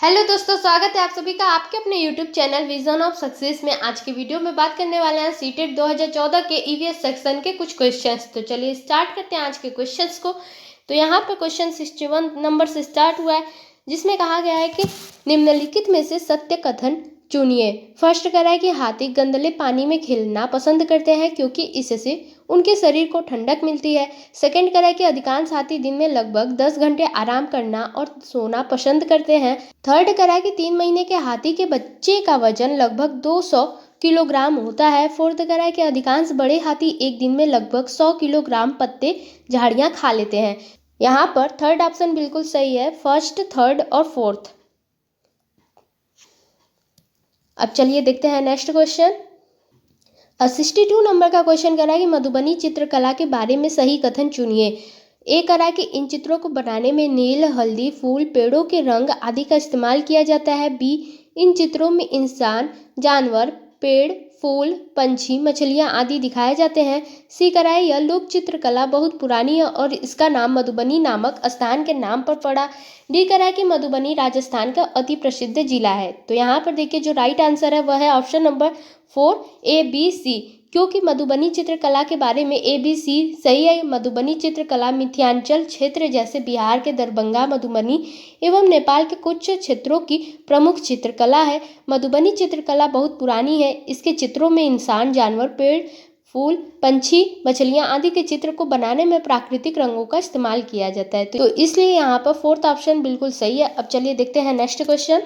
Hello दोस्तों, स्वागत है आप सभी का आपके अपने YouTube channel vision of success में। आज की वीडियो में बात करने वाले हैं सीटेट 2014 के ईवीएस सेक्शन के कुछ क्वेश्चंस। तो चलिए स्टार्ट करते हैं आज के क्वेश्चंस को। तो यहाँ पर क्वेश्चन 61 नंबर से स्टार्ट हुआ है, जिसमें कहा गया है कि निम्नलिखित में से सत्य कथन चुनिए। फर्स्ट करा है कि हाथी गंदले पानी में खेलना पसंद करते हैं क्योंकि इससे उनके शरीर को ठंडक मिलती है। सेकंड करा है कि अधिकांश हाथी दिन में लगभग 10 घंटे आराम करना और सोना पसंद करते हैं। थर्ड करा है कि 3 महीने के हाथी के बच्चे का वजन लगभग 200 किलोग्राम होता है। फोर्थ करा है कि अधिकांश बड़े हाथी एक दिन में लगभग 100 किलोग्राम पत्ते झाड़ियाँ खा लेते हैं। यहाँ पर थर्ड ऑप्शन बिल्कुल सही है, फर्स्ट, थर्ड और फोर्थ। अब चलिए देखते हैं नेक्स्ट क्वेश्चन। 62 नंबर का क्वेश्चन करा है कि मधुबनी चित्रकला के बारे में सही कथन चुनिए। ए करा है कि इन चित्रों को बनाने में नील, हल्दी, फूल, पेड़ों के रंग आदि का इस्तेमाल किया जाता है। बी, इन चित्रों में इंसान, जानवर, पेड़, फूल, पंछी, मछलियाँ आदि दिखाए जाते हैं। सी करा है यह लोक चित्रकला बहुत पुरानी है और इसका नाम मधुबनी नामक स्थान के नाम पर पड़ा। डी करा है कि मधुबनी राजस्थान का अति प्रसिद्ध जिला है। तो यहाँ पर देखिए जो राइट आंसर है वह है option number 4 A B C, क्योंकि मधुबनी चित्रकला के बारे में ए बी सी सही है। मधुबनी चित्रकला मिथिलांचल क्षेत्र जैसे बिहार के दरभंगा, मधुबनी एवं नेपाल के कुछ क्षेत्रों की प्रमुख चित्रकला है। मधुबनी चित्रकला बहुत पुरानी है। इसके चित्रों में इंसान, जानवर, पेड़, फूल, पंछी, मछलियाँ आदि के चित्र को बनाने में प्राकृतिक रंगों का इस्तेमाल किया जाता है। तो इसलिए यहाँ पर फोर्थ ऑप्शन बिल्कुल सही है। अब चलिए देखते हैं नेक्स्ट क्वेश्चन।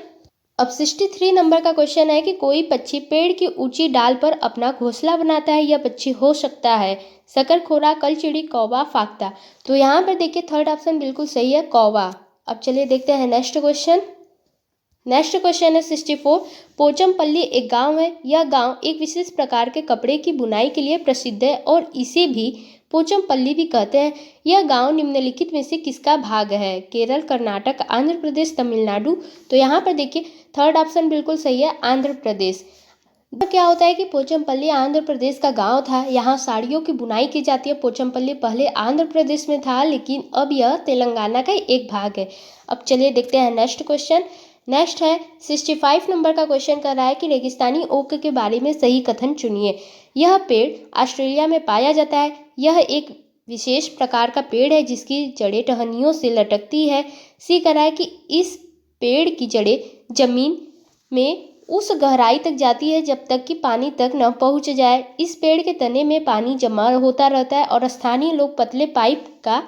अब 63 नंबर का क्वेश्चन है कि कोई पक्षी पेड़ की ऊंची डाल पर अपना घोंसला बनाता है। यह पक्षी हो सकता है शकरखोरा, कलचिड़ी, कौवा, फाख्ता। तो यहाँ पर देखिए थर्ड ऑप्शन बिल्कुल सही है, कौवा। अब चलिए देखते हैं नेक्स्ट क्वेश्चन। नेक्स्ट क्वेश्चन है 64। पोचमपल्ली एक गांव है। यह गांव एक विशेष प्रकार के कपड़े की बुनाई के लिए प्रसिद्ध है और इसे भी पोचमपल्ली भी कहते हैं। यह गांव निम्नलिखित में से किसका भाग है? केरल, कर्नाटक, आंध्र प्रदेश, तमिलनाडु। तो यहाँ पर देखिए थर्ड ऑप्शन बिल्कुल सही है, आंध्र प्रदेश। तो क्या होता है कि पोचमपल्ली आंध्र प्रदेश का गांव था। यहाँ साड़ियों की बुनाई की जाती है। पोचमपल्ली पहले आंध्र प्रदेश में था, लेकिन अब यह तेलंगाना का एक भाग है। अब चलिए देखते हैं नेक्स्ट क्वेश्चन। नेक्स्ट है 65 नंबर का क्वेश्चन कर रहा है कि रेगिस्तानी ओक के बारे में सही कथन चुनिए। यह पेड़ ऑस्ट्रेलिया में पाया जाता है। यह एक विशेष प्रकार का पेड़ है जिसकी जड़ें टहनियों से लटकती है। सी करा है कि इस पेड़ की जड़ें जमीन में उस गहराई तक जाती है जब तक कि पानी तक न पहुंच जाए। इस पेड़ के तने में पानी जमा होता रहता है और स्थानीय लोग पतले पाइप का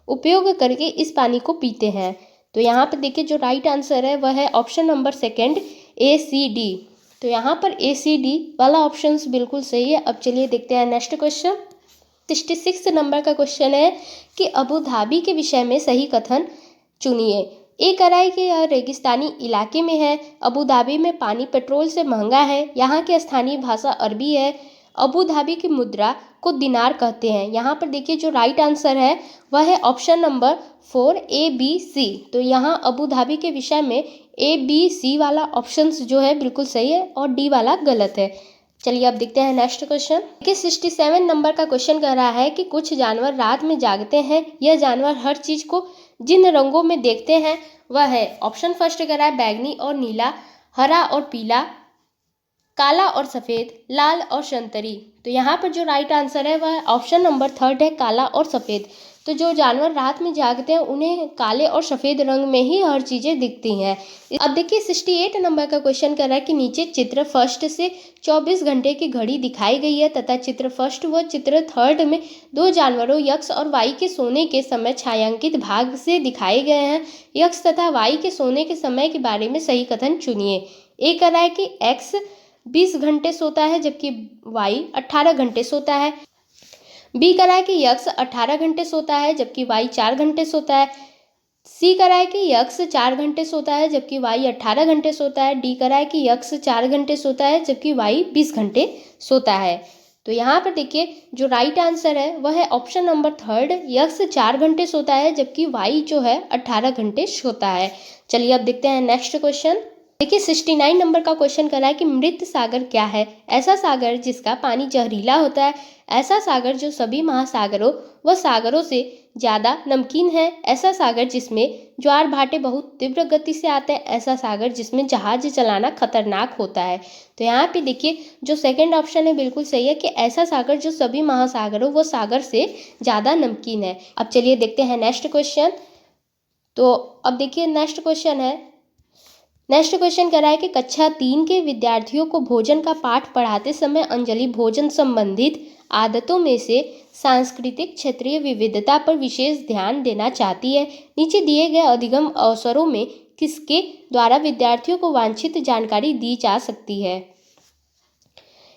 उपयोग करके इस पानी को पीते हैं। तो यहाँ पर देखिए जो राइट आंसर है वह है ऑप्शन नंबर सेकंड, ए सी डी। तो यहाँ पर ए सी डी वाला ऑप्शन बिल्कुल सही है। अब चलिए देखते हैं नेक्स्ट क्वेश्चन। 66 नंबर का क्वेश्चन है कि अबू धाबी के विषय में सही कथन चुनिए। ए करा है कि यह रेगिस्तानी इलाके में है। अबू धाबी में पानी पेट्रोल से महंगा है। यहाँ की स्थानीय भाषा अरबी है। अबू धाबी की मुद्रा को दिनार कहते हैं। यहाँ पर देखिए जो राइट आंसर है वह है option number 4 A B C. तो यहाँ अबू धाबी के विषय में ए बी सी वाला ऑप्शन जो है बिल्कुल सही है और डी वाला गलत है। चलिए अब देखते हैं नेक्स्ट क्वेश्चन। 67 नंबर का क्वेश्चन कह रहा है कि कुछ जानवर रात में जागते हैं। यह जानवर हर चीज को जिन रंगों में देखते हैं वह है ऑप्शन फर्स्ट कह रहा है बैगनी और नीला, हरा और पीला, काला और सफ़ेद, लाल और संतरी। तो यहाँ पर जो राइट आंसर है वह ऑप्शन नंबर थर्ड है, काला और सफ़ेद। तो जो जानवर रात में जागते हैं उन्हें काले और सफ़ेद रंग में ही हर चीज़ें दिखती हैं। अब देखिए 68 नंबर का क्वेश्चन कर रहा है कि नीचे चित्र फर्स्ट से 24 घंटे की घड़ी दिखाई गई है तथा चित्र फर्स्ट व चित्र थर्ड में दो जानवरों यक्ष और वाई के सोने के समय छायांकित भाग से दिखाए गए हैं। यक्ष तथा वाई के सोने के समय के बारे में सही कथन चुनिए। ए कर रहा है कि एक्स 20 घंटे सोता है जबकि वाई 18 घंटे सोता है। बी करा है कि यक्ष 18 घंटे सोता है जबकि वाई 4 घंटे सोता है। सी करा है कि यक्ष 4 घंटे सोता है जबकि वाई 18 घंटे सोता है। डी करा है कि यक्ष 4 घंटे सोता है जबकि वाई 20 घंटे सोता है। तो यहाँ पर देखिए जो राइट आंसर है वह है ऑप्शन नंबर थर्ड, यक्ष 4 घंटे सोता है जबकि वाई जो है 18 घंटे सोता है। चलिए अब देखते हैं नेक्स्ट क्वेश्चन। देखिए 69 नंबर का क्वेश्चन करा है कि मृत सागर क्या है। ऐसा सागर जिसका पानी जहरीला होता है। ऐसा सागर जो सभी महासागरों व सागरों से ज़्यादा नमकीन है। ऐसा सागर जिसमें ज्वार भाटे बहुत तीव्र गति से आते हैं। ऐसा सागर जिसमें जहाज चलाना खतरनाक होता है। तो यहाँ पे देखिए जो सेकंड ऑप्शन है बिल्कुल सही है कि ऐसा सागर जो सभी महासागरों व सागर से ज़्यादा नमकीन है। अब चलिए देखते हैं नेक्स्ट क्वेश्चन। तो अब देखिए नेक्स्ट क्वेश्चन कह रहा है कि कक्षा 3 के विद्यार्थियों को भोजन का पाठ पढ़ाते समय अंजलि भोजन संबंधित आदतों में से सांस्कृतिक क्षेत्रीय विविधता पर विशेष ध्यान देना चाहती है। नीचे दिए गए अधिगम अवसरों में किसके द्वारा विद्यार्थियों को वांछित जानकारी दी जा सकती है।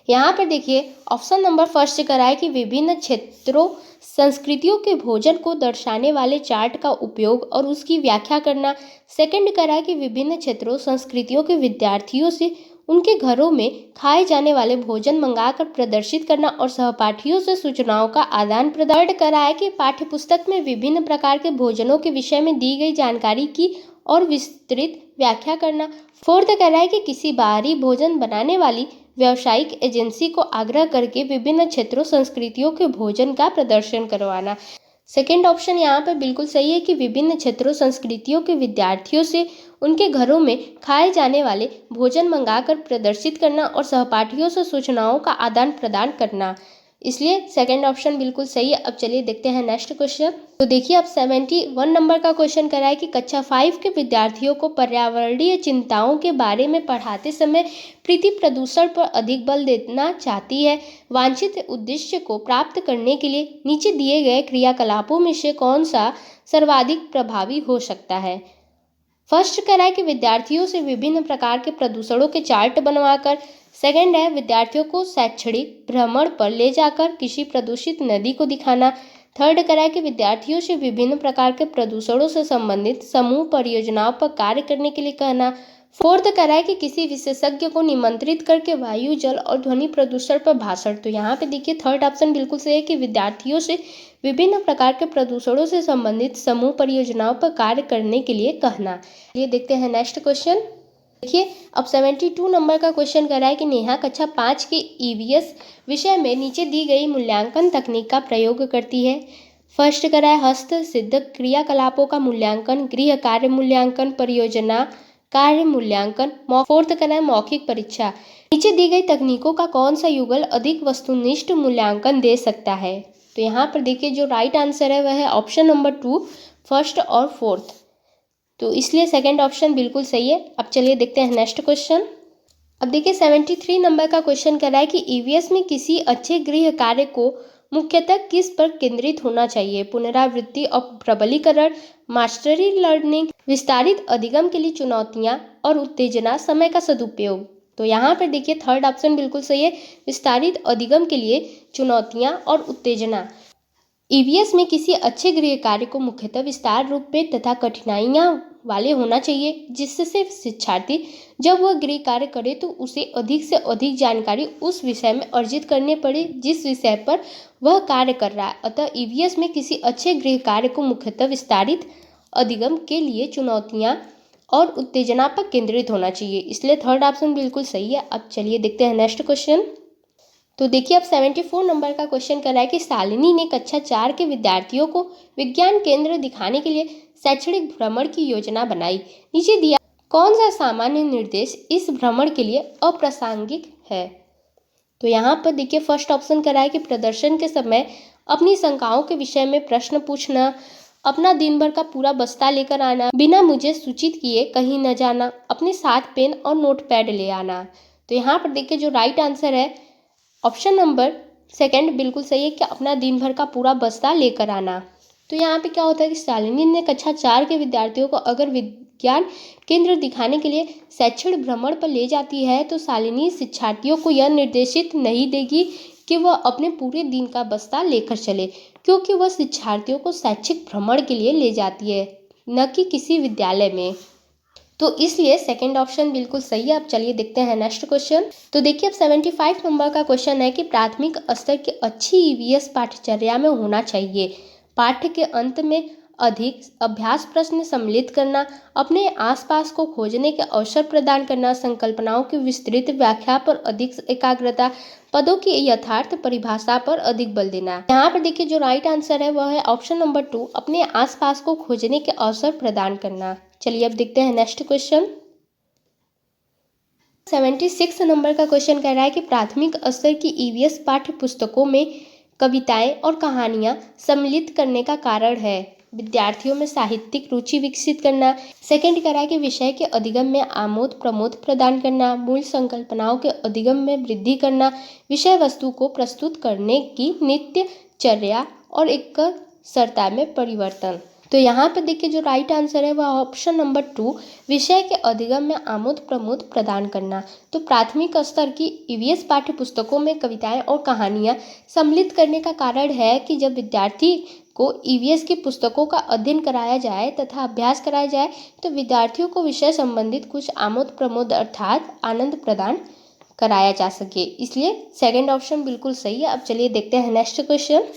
यहाँ पर देखिए ऑप्शन नंबर फर्स्ट करा है कि विभिन्न क्षेत्रों संस्कृतियों के भोजन को दर्शाने वाले चार्ट का उपयोग और उसकी व्याख्या करना। सेकंड करा है कि विभिन्न क्षेत्रों संस्कृतियों के विद्यार्थियों से उनके घरों में खाए जाने वाले भोजन मंगाकर प्रदर्शित करना और सहपाठियों से सूचनाओं का आदान प्रदान। थर्ड करा है कि पाठ्यपुस्तक में विभिन्न प्रकार के भोजनों के विषय में दी गई जानकारी की और विस्तृत व्याख्या करना। फोर्थ करा है कि किसी बाहरी भोजन बनाने वाली व्यावसायिक एजेंसी को आग्रह करके विभिन्न क्षेत्रों संस्कृतियों के भोजन का प्रदर्शन करवाना। सेकेंड ऑप्शन यहाँ पर बिल्कुल सही है कि विभिन्न क्षेत्रों संस्कृतियों के विद्यार्थियों से उनके घरों में खाए जाने वाले भोजन मंगाकर प्रदर्शित करना और सहपाठियों से सूचनाओं का आदान प्रदान करना। इसलिए सेकंड ऑप्शन बिल्कुल सही है। अब चलिए देखते हैं नेक्स्ट क्वेश्चन। तो देखिए अब 71 नंबर का क्वेश्चन करा है कि कक्षा 5 के विद्यार्थियों को पर्यावरणीय चिंताओं के बारे में पढ़ाते समय प्रीति प्रदूषण पर अधिक बल देना चाहती है। वांछित उद्देश्य को प्राप्त करने के लिए नीचे दिए गए क्रियाकलापों में से कौन सा सर्वाधिक प्रभावी हो सकता है। फर्स्ट करा है कि विद्यार्थियों से विभिन्न प्रकार के प्रदूषणों के चार्ट बनवाकर। सेकंड है विद्यार्थियों को शैक्षणिक भ्रमण पर ले जाकर किसी प्रदूषित नदी को दिखाना। थर्ड करा है कि विद्यार्थियों से विभिन्न प्रकार के प्रदूषणों से संबंधित समूह परियोजनाओं पर कार्य करने के लिए कहना। फोर्थ करा है कि किसी विशेषज्ञ को निमंत्रित करके वायु जल और ध्वनि प्रदूषण पर भाषण। तो यहाँ पे देखिए थर्ड ऑप्शन बिल्कुल सही है कि विद्यार्थियों से विभिन्न प्रकार के प्रदूषणों से संबंधित समूह परियोजनाओं पर कार्य करने के लिए कहना। ये देखते हैं नेक्स्ट क्वेश्चन। देखिए अब 72 नंबर का क्वेश्चन कर रहा है कि नेहा कक्षा 5 के ईवीएस विषय में नीचे दी गई मूल्यांकन तकनीक का प्रयोग करती है। फर्स्ट करा है हस्त सिद्ध क्रियाकलापों का मूल्यांकन, गृह कार्य मूल्यांकन, परियोजना कार्य मूल्यांकन। फोर्थ करा है मौखिक परीक्षा। नीचे दी गई तकनीकों का कौन सा युगल अधिक वस्तुनिष्ठ मूल्यांकन दे सकता है। तो यहाँ पर देखिए जो राइट आंसर है वह है ऑप्शन नंबर 2 फर्स्ट और फोर्थ। तो इसलिए सेकंड ऑप्शन बिल्कुल सही है। अब चलिए देखते हैं नेक्स्ट क्वेश्चन। अब देखिए 73 नंबर का क्वेश्चन कर रहा है कि ईवीएस में किसी अच्छे गृह कार्य को मुख्यतः किस पर केंद्रित होना चाहिए। पुनरावृत्ति और प्रबलीकरण, मास्टरी लर्निंग, विस्तारित अधिगम के लिए चुनौतियां और उत्तेजना, समय का सदुपयोग। तो यहाँ पर देखिए थर्ड ऑप्शन बिल्कुल सही है, विस्तारित अधिगम के लिए चुनौतियां और उत्तेजना। ईवीएस में किसी अच्छे गृह कार्य को मुख्यतः विस्तार रूप में तथा कठिनाइयां वाले होना चाहिए, जिससे शिक्षार्थी जब वह गृह कार्य करे तो उसे अधिक से अधिक जानकारी उस विषय में अर्जित करने पड़े जिस विषय पर वह कार्य कर रहा है। अतः ईवीएस में किसी अच्छे गृह कार्य को मुख्यतः विस्तारित अधिगम के लिए चुनौतियां और उत्तेजना पर केंद्रित होना चाहिए। इसलिए थर्ड ऑप्शन बिल्कुल सही है। अब चलिए देखते हैं नेक्स्ट क्वेश्चन। तो देखिए अब 74 नंबर का क्वेश्चन कर रहा है कि शालिनी ने कक्षा 4 के विद्यार्थियों को विज्ञान केंद्र दिखाने के लिए शैक्षणिक भ्रमण की योजना बनाई। नीचे दिया कौन सा सामान्य निर्देश इस भ्रमण के लिए अप्रासंगिक है। तो यहाँ पर देखिए फर्स्ट ऑप्शन कर रहा है कि प्रदर्शन के समय अपनी शंकाओं के विषय में प्रश्न पूछना, अपना दिन भर का पूरा बस्ता लेकर आना, बिना मुझे सूचित किए कहीं न जाना, अपने साथ पेन और नोटपैड ले आना। तो यहाँ पर देखिए जो राइट आंसर है ऑप्शन नंबर सेकंड बिल्कुल सही है कि अपना दिन भर का पूरा बस्ता लेकर आना। तो यहाँ पे क्या होता है कि शालिनी ने कक्षा 4 के विद्यार्थियों को अगर विज्ञान केंद्र दिखाने के लिए शैक्षणिक भ्रमण पर ले जाती है तो शालिनी शिक्षार्थियों को यह निर्देशित नहीं देगी कि वह अपने पूरे दिन का बस्ता लेकर चले, क्योंकि वह शिक्षार्थियों को शैक्षिक भ्रमण के लिए ले जाती है, न कि किसी विद्यालय में। तो इसलिए सेकंड ऑप्शन बिल्कुल सही है। अब चलिए देखते हैं नेक्स्ट क्वेश्चन। तो देखिए अब 75 नंबर का क्वेश्चन है कि प्राथमिक स्तर की अच्छी ईवीएस पाठ्यचर्या में होना चाहिए। पाठ्य के अंत में अधिक अभ्यास प्रश्न सम्मिलित करना, अपने आसपास को खोजने के अवसर प्रदान करना, संकल्पनाओं की विस्तृत व्याख्या पर अधिक एकाग्रता, पदों की यथार्थ परिभाषा पर अधिक बल देना। यहाँ पर देखिए जो राइट आंसर है वह है ऑप्शन नंबर 2, अपने आसपास को खोजने के अवसर प्रदान करना। चलिए अब देखते हैं नेक्स्ट क्वेश्चन। 76 नंबर का क्वेश्चन कह रहा है कि प्राथमिक स्तर की ईवीएस पाठ्य पुस्तकों में कविताएं और कहानियां सम्मिलित करने का कारण है विद्यार्थियों में साहित्यिक रुचि विकसित करना। सेकंड कह रहा है कि विषय के अधिगम में आमोद प्रमोद प्रदान करना, मूल संकल्पनाओं के अधिगम में वृद्धि करना, विषय वस्तु को प्रस्तुत करने की नित्य चर्या और एक सरता में परिवर्तन। तो यहाँ पर देखिए जो राइट आंसर है वह ऑप्शन नंबर 2, विषय के अधिगम में आमोद प्रमोद प्रदान करना। तो प्राथमिक स्तर की ईवीएस पाठ्य पुस्तकों में कविताएं और कहानियां सम्मिलित करने का कारण है कि जब विद्यार्थी को ईवीएस की पुस्तकों का अध्ययन कराया जाए तथा अभ्यास कराया जाए तो विद्यार्थियों को विषय संबंधित कुछ आमोद प्रमोद अर्थात आनंद प्रदान कराया जा सके, इसलिए सेकंड ऑप्शन बिल्कुल सही है। अब चलिए देखते हैं नेक्स्ट क्वेश्चन।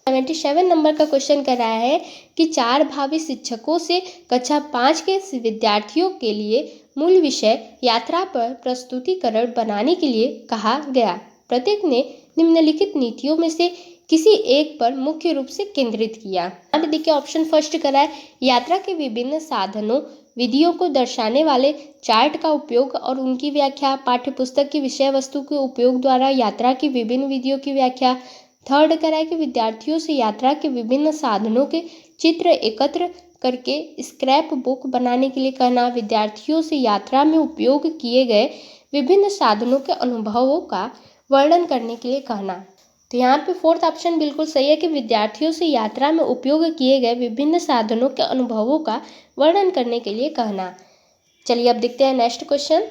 77 नंबर का क्वेश्चन कर रहा है कि 4 भावी शिक्षकों से कक्षा 5 के विद्यार्थियों के लिए मूल विषय यात्रा पर प्रस्तुतिकरण बनाने के लिए कहा गया। प्रत्येक ने निम्नलिखित नीतियों में से किसी एक पर मुख्य रूप से केंद्रित किया। अब देखिए ऑप्शन फर्स्ट करा है यात्रा के विभिन्न साधनों विधियों को दर्शाने वाले चार्ट का उपयोग और उनकी व्याख्या, पाठ्यपुस्तक की विषय वस्तु के उपयोग द्वारा यात्रा की विभिन्न विधियों की व्याख्या। थर्ड करा है कि विद्यार्थियों से यात्रा के विभिन्न साधनों के चित्र एकत्र करके स्क्रैप बुक बनाने के लिए कहना, विद्यार्थियों से यात्रा में उपयोग किए गए विभिन्न साधनों के अनुभवों का वर्णन करने के लिए कहना। तो यहाँ पे फोर्थ ऑप्शन बिल्कुल सही है कि विद्यार्थियों से यात्रा में उपयोग किए गए विभिन्न साधनों के अनुभवों का वर्णन करने के लिए कहना। चलिए अब देखते हैं नेक्स्ट क्वेश्चन।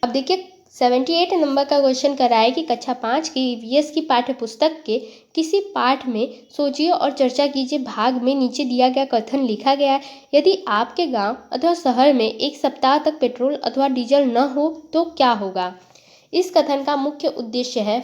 अब देखिए 78 नंबर का क्वेश्चन कर रहा है कि कक्षा 5 की ईवीएस की पाठ्य पुस्तक के किसी पाठ में सोचिए और चर्चा कीजिए भाग में नीचे दिया गया कथन लिखा गया है। यदि आपके गांव अथवा शहर में एक सप्ताह तक पेट्रोल अथवा डीजल न हो तो क्या होगा। इस कथन का मुख्य उद्देश्य है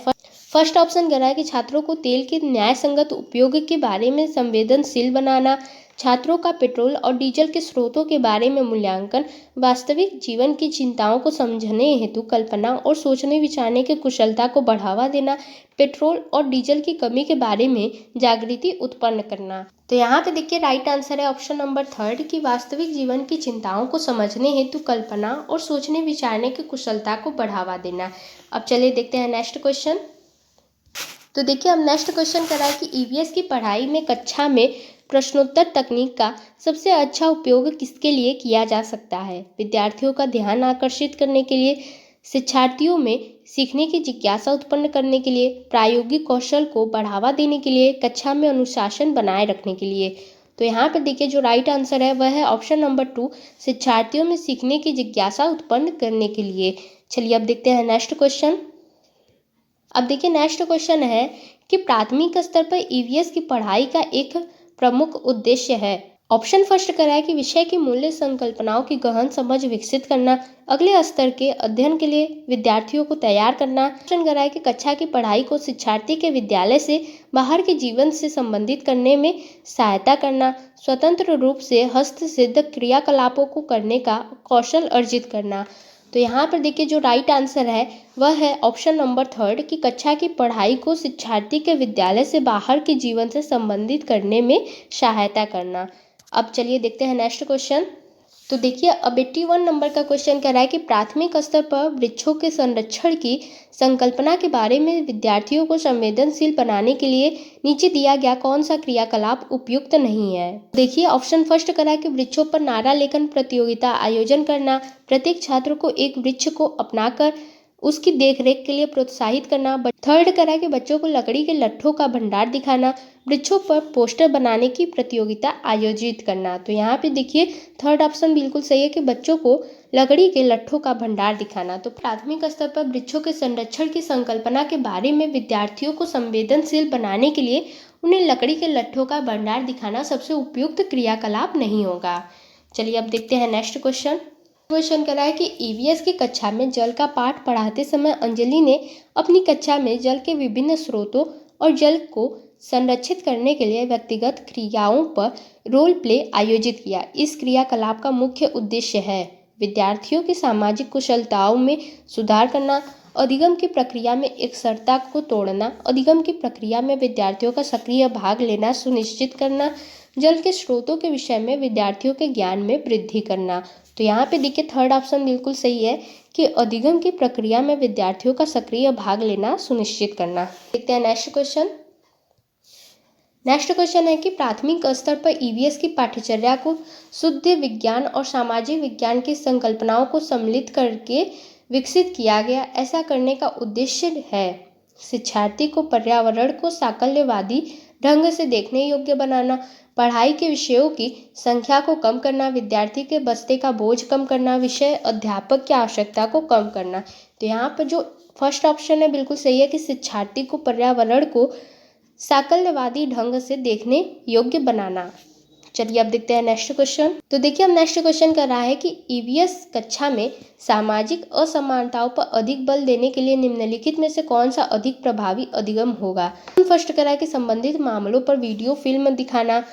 फर्स्ट ऑप्शन कह रहा है कि छात्रों को तेल के न्याय संगत उपयोग के बारे में संवेदनशील बनाना, छात्रों का पेट्रोल और डीजल के स्रोतों के बारे में मूल्यांकन, वास्तविक जीवन की चिंताओं को समझने हेतु कल्पना और सोचने विचारने की कुशलता को बढ़ावा देना, पेट्रोल और डीजल की कमी के बारे में जागृति उत्पन्न करना। तो यहाँ पे देखिए राइट आंसर है ऑप्शन नंबर 3 कि वास्तविक जीवन की चिंताओं को समझने हेतु कल्पना और सोचने विचारने की कुशलता को बढ़ावा देना। अब चलिए देखते हैं नेक्स्ट क्वेश्चन। तो देखिए अब नेक्स्ट क्वेश्चन कर रहा है कि ईवीएस की पढ़ाई में कक्षा में प्रश्नोत्तर तकनीक का सबसे अच्छा उपयोग किसके लिए किया जा सकता है। विद्यार्थियों का ध्यान आकर्षित करने के लिए, शिक्षार्थियों में सीखने की जिज्ञासा उत्पन्न करने के लिए, प्रायोगिक कौशल को बढ़ावा देने के लिए, कक्षा में अनुशासन बनाए रखने के लिए। तो यहाँ पर देखिए जो राइट आंसर है वह है ऑप्शन नंबर 2, शिक्षार्थियों में सीखने की जिज्ञासा उत्पन्न करने के लिए। चलिए अब देखते हैं नेक्स्ट क्वेश्चन। अब देखिए नेक्स्ट क्वेश्चन है कि प्राथमिक स्तर पर ईवीएस की पढ़ाई का एक प्रमुख उद्देश्य है। ऑप्शन फर्स्ट करा है कि विषय की मूल्य संकल्पनाओं की गहन समझ विकसित करना, अगले स्तर के अध्ययन के लिए विद्यार्थियों को तैयार करना। ऑप्शन करा है कि कक्षा की पढ़ाई को शिक्षार्थी के विद्यालय से बाहर के जीवन से संबंधित करने में सहायता करना, स्वतंत्र रूप से हस्तसिद्ध क्रियाकलापों को करने का कौशल अर्जित करना। तो यहाँ पर देखिए जो राइट आंसर है वह है ऑप्शन नंबर 3 कि कक्षा की पढ़ाई को शिक्षार्थी के विद्यालय से बाहर के जीवन से संबंधित करने में सहायता करना। अब चलिए देखते हैं नेक्स्ट क्वेश्चन। तो देखिए अब 81 नंबर का क्वेश्चन कह रहा है कि प्राथमिक स्तर पर वृक्षों के संरक्षण की संकल्पना के बारे में विद्यार्थियों को संवेदनशील बनाने के लिए नीचे दिया गया कौन सा क्रियाकलाप उपयुक्त नहीं है। देखिए ऑप्शन फर्स्ट करा है कि वृक्षों पर नारा लेखन प्रतियोगिता आयोजन करना, प्रत्येक छात्र को एक वृक्ष को अपनाकर उसकी देखरेख के लिए प्रोत्साहित करना। थर्ड करा कि बच्चों को लकड़ी के लट्ठों का भंडार दिखाना, वृक्षों पर पोस्टर बनाने की प्रतियोगिता आयोजित करना। तो यहाँ पे देखिए थर्ड ऑप्शन बिल्कुल सही है कि बच्चों को लकड़ी के लट्ठों का भंडार दिखाना। तो प्राथमिक स्तर पर वृक्षों के संरक्षण की संकल्पना के बारे में विद्यार्थियों को संवेदनशील बनाने के लिए उन्हें लकड़ी के लट्ठों का भंडार दिखाना सबसे उपयुक्त क्रियाकलाप नहीं होगा। चलिए अब देखते हैं नेक्स्ट क्वेश्चन। क्वेश्चन करा है कि ईवीएस की कक्षा में जल का पाठ पढ़ाते समय अंजलि ने अपनी कक्षा में जल के विभिन्न स्रोतों और जल को संरक्षित करने के लिए व्यक्तिगत क्रियाओं पर रोल प्ले आयोजित किया। इस क्रियाकलाप का मुख्य उद्देश्य है विद्यार्थियों की सामाजिक कुशलताओं में सुधार करना, अधिगम की प्रक्रिया में एकसरता को तोड़ना, अधिगम की प्रक्रिया में विद्यार्थियों का सक्रिय भाग लेना सुनिश्चित करना, जल के स्रोतों के विषय में विद्यार्थियों के ज्ञान में वृद्धि करना। तो यहाँ पे देखिए थर्ड ऑप्शन बिल्कुल सही है कि अधिगम की प्रक्रिया में विद्यार्थियों का सक्रिय भाग लेना सुनिश्चित करना। देखते हैं नेक्स्ट क्वेश्चन। नेक्स्ट क्वेश्चन है कि प्राथमिक स्तर पर ईवीएस की पाठ्यचर्या को शुद्ध विज्ञान और सामाजिक विज्ञान की संकल्पनाओं को सम्मिलित करके विकसित किया गया। ऐसा करने का उद्देश्य है शिक्षार्थी को पर्यावरण को साकल्यवादी ढंग से देखने योग्य बनाना, पढ़ाई के विषयों की संख्या को कम करना, विद्यार्थी के बस्ते का बोझ कम करना, विषय अध्यापक की आवश्यकता को कम करना। तो यहाँ पर जो फर्स्ट ऑप्शन है बिल्कुल सही है कि शिक्षार्थी को पर्यावरण को साकल्यवादी ढंग से देखने योग्य बनाना। चलिए अब देखते हैं नेक्स्ट क्वेश्चन। तो देखिए अब नेक्स्ट क्वेश्चन कर रहा है कि ईवीएस कक्षा में सामाजिक असमानताओं पर अधिक बल देने के लिए निम्नलिखित में से कौन सा अधिक प्रभावी अधिगम होगा। फर्स्ट करा है कि संबंधित मामलों पर वीडियो फिल्म दिखाना,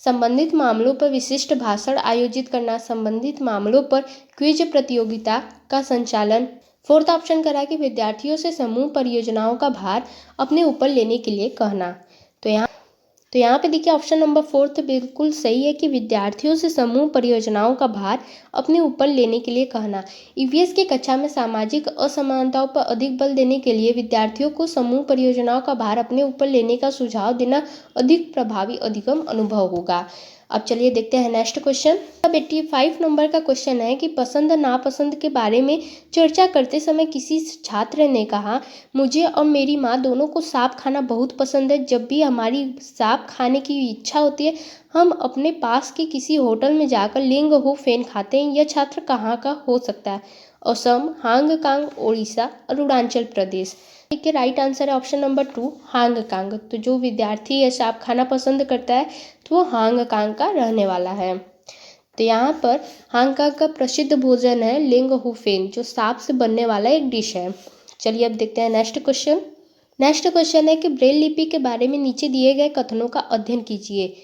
संबंधित मामलों पर विशिष्ट भाषण आयोजित करना, संबंधित मामलों पर क्विज प्रतियोगिता का संचालन। फोर्थ ऑप्शन करा कि विद्यार्थियों से समूह परियोजनाओं का भार अपने ऊपर लेने के लिए कहना। तो यहाँ पे देखिए ऑप्शन नंबर फोर्थ बिल्कुल सही है कि विद्यार्थियों से समूह परियोजनाओं का भार अपने ऊपर लेने के लिए कहना। ईवीएस की कक्षा में सामाजिक असमानताओं पर अधिक बल देने के लिए विद्यार्थियों को समूह परियोजनाओं का भार अपने ऊपर लेने का सुझाव देना अधिक प्रभावी अधिगम अनुभव होगा। अब चलिए देखते हैं नेक्स्ट क्वेश्चन। अब 85 नंबर का क्वेश्चन है कि पसंद नापसंद के बारे में चर्चा करते समय किसी छात्र ने कहा, मुझे और मेरी माँ दोनों को सांप खाना बहुत पसंद है। जब भी हमारी सांप खाने की इच्छा होती है हम अपने पास के किसी होटल में जाकर लिंग हो फेन खाते हैं। यह छात्र कहाँ का हो सकता है? असम, हांगकांग, उड़ीसा, अरुणाचल प्रदेश। के राइट आंसर है ऑप्शन नंबर 2 हांगकांग। तो जो विद्यार्थी है सांप खाना पसंद करता है तो वो हांगकांग का रहने वाला है। तो यहाँ पर हांगकांग का प्रसिद्ध भोजन है लिंग हुफेन, जो सांप से बनने वाला एक डिश है। चलिए अब देखते हैं नेक्स्ट क्वेश्चन। नेक्स्ट क्वेश्चन है कि ब्रेल लिपि के बारे में नीचे दिए गए कथनों का अध्ययन कीजिए।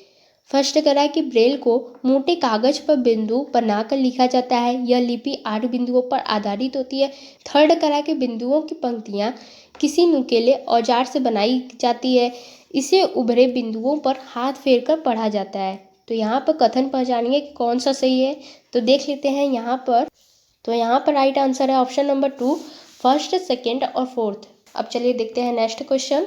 फर्स्ट करा है कि ब्रेल को मोटे कागज पर बिंदु बनाकर लिखा जाता है। यह लिपि 8 बिंदुओं पर आधारित होती है। थर्ड करा है कि बिंदुओं की पंक्तियाँ किसी नुकीले औजार से बनाई जाती है। इसे उभरे बिंदुओं पर हाथ फेर कर पढ़ा जाता है। तो यहाँ पर कथन पहचानिए कि कौन सा सही है। तो देख लेते हैं यहाँ पर। तो यहाँ पर राइट आंसर है ऑप्शन नंबर 2 फर्स्ट, सेकेंड और फोर्थ। अब चलिए देखते हैं नेक्स्ट क्वेश्चन।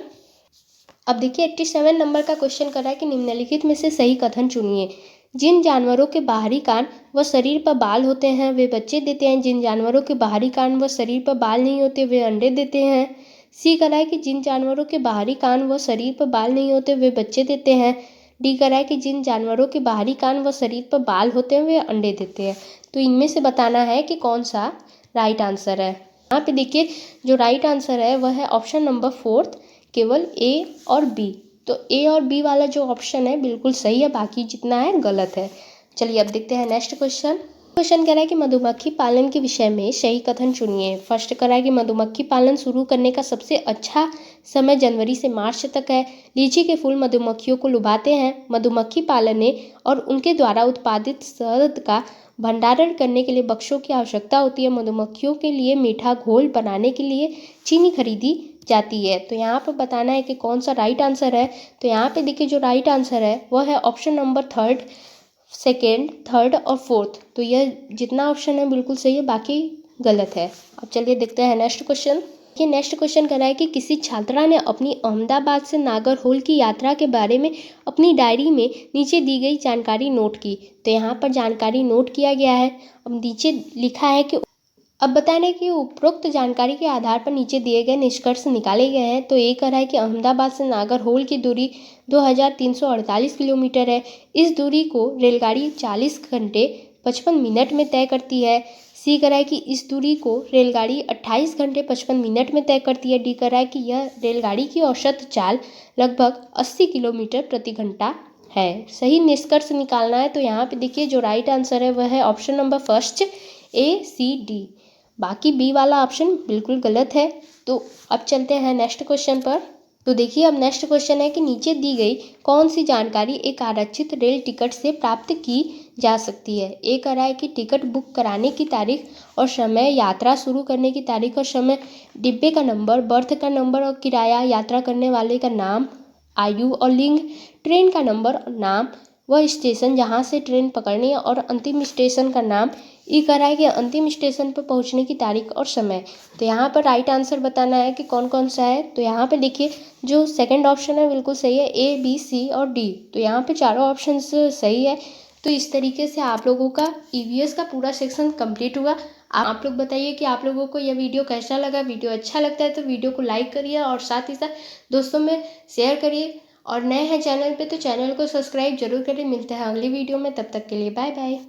अब देखिए 87 नंबर का क्वेश्चन कर रहा है कि निम्नलिखित में से सही कथन चुनिए। जिन जानवरों के बाहरी कान व शरीर पर बाल होते हैं वे बच्चे देते हैं। जिन जानवरों के बाहरी कान व शरीर पर बाल नहीं होते वे अंडे देते हैं। सी करा है कि जिन जानवरों के बाहरी कान व शरीर पर बाल नहीं होते वे बच्चे देते हैं। डी करा है कि जिन जानवरों के बाहरी कान व शरीर पर बाल होते हैं वे अंडे देते हैं। तो इनमें से बताना है कि कौन सा राइट आंसर है। यहाँ पे देखिए जो राइट आंसर है वह है ऑप्शन नंबर 4 केवल ए और बी। तो ए और बी वाला जो ऑप्शन है बिल्कुल सही है, बाकी जितना है गलत है। चलिए अब देखते हैं नेक्स्ट क्वेश्चन। क्वेश्चन कह रहा है कि मधुमक्खी पालन के विषय में सही कथन चुनिए। फर्स्ट कह रहा है कि मधुमक्खी पालन शुरू करने का सबसे अच्छा समय जनवरी से मार्च तक है। लीची के फूल मधुमक्खियों को लुभाते हैं। मधुमक्खी पालने और उनके द्वारा उत्पादित शहद का भंडारण करने के लिए बक्सों की आवश्यकता होती है। मधुमक्खियों के लिए मीठा घोल बनाने के लिए चीनी खरीदी जाती है। तो यहाँ पर बताना है कि कौन सा राइट आंसर है। तो यहाँ पे देखिए जो राइट आंसर है वह है ऑप्शन नंबर 3, सेकेंड, थर्ड और फोर्थ। तो यह जितना ऑप्शन है बिल्कुल सही है, बाकी गलत है। अब चलिए देखते हैं नेक्स्ट क्वेश्चन। कि नेक्स्ट क्वेश्चन कर रहा है कि किसी छात्रा ने अपनी अहमदाबाद से नागरहोल की यात्रा के बारे में अपनी डायरी में नीचे दी गई जानकारी नोट की। तो यहाँ पर जानकारी नोट किया गया है। अब नीचे लिखा है कि अब बताने कि उपरोक्त जानकारी के आधार पर नीचे दिए गए निष्कर्ष निकाले गए हैं। तो ये कह रहा है कि अहमदाबाद से नागरहोल की दूरी 2348 किलोमीटर है। इस दूरी को रेलगाड़ी 40 घंटे 55 मिनट में तय करती है। सी कह रहा है कि इस दूरी को रेलगाड़ी 28 घंटे 55 मिनट में तय करती है। डी कह रहा है कि यह रेलगाड़ी की औसत चाल लगभग 80 किलोमीटर प्रति घंटा है। सही निष्कर्ष निकालना है। तो यहाँ पे देखिए जो राइट आंसर है वह है ऑप्शन नंबर फर्स्ट ACD। बाकी बी वाला ऑप्शन बिल्कुल गलत है। तो अब चलते हैं नेक्स्ट क्वेश्चन पर। तो देखिए अब नेक्स्ट क्वेश्चन है कि नीचे दी गई कौन सी जानकारी एक आरक्षित रेल टिकट से प्राप्त की जा सकती है। ए कह रहा है कि टिकट बुक कराने की तारीख और समय, यात्रा शुरू करने की तारीख और समय, डिब्बे का नंबर, बर्थ का नंबर और किराया, यात्रा करने वाले का नाम, आयु और लिंग, ट्रेन का नंबर और नाम, वह स्टेशन जहाँ से ट्रेन पकड़नी है और अंतिम स्टेशन का नाम। ई कह रहा है कि अंतिम स्टेशन पर पहुँचने की तारीख और समय। तो यहाँ पर राइट आंसर बताना है कि कौन कौन सा है। तो यहाँ पे देखिए जो सेकंड ऑप्शन है बिल्कुल सही है, ए बी सी और डी। तो यहाँ पे चारों ऑप्शन सही है। तो इस तरीके से आप लोगों का ईवीएस का पूरा सेक्शन कंप्लीट हुआ। आप लोग बताइए कि आप लोगों को यह वीडियो कैसा लगा। वीडियो अच्छा लगता है तो वीडियो को लाइक करिए और साथ ही साथ दोस्तों में शेयर करिए, और नए हैं चैनल पे तो चैनल को सब्सक्राइब जरूर करें। मिलते हैं अगली वीडियो में, तब तक के लिए बाय बाय।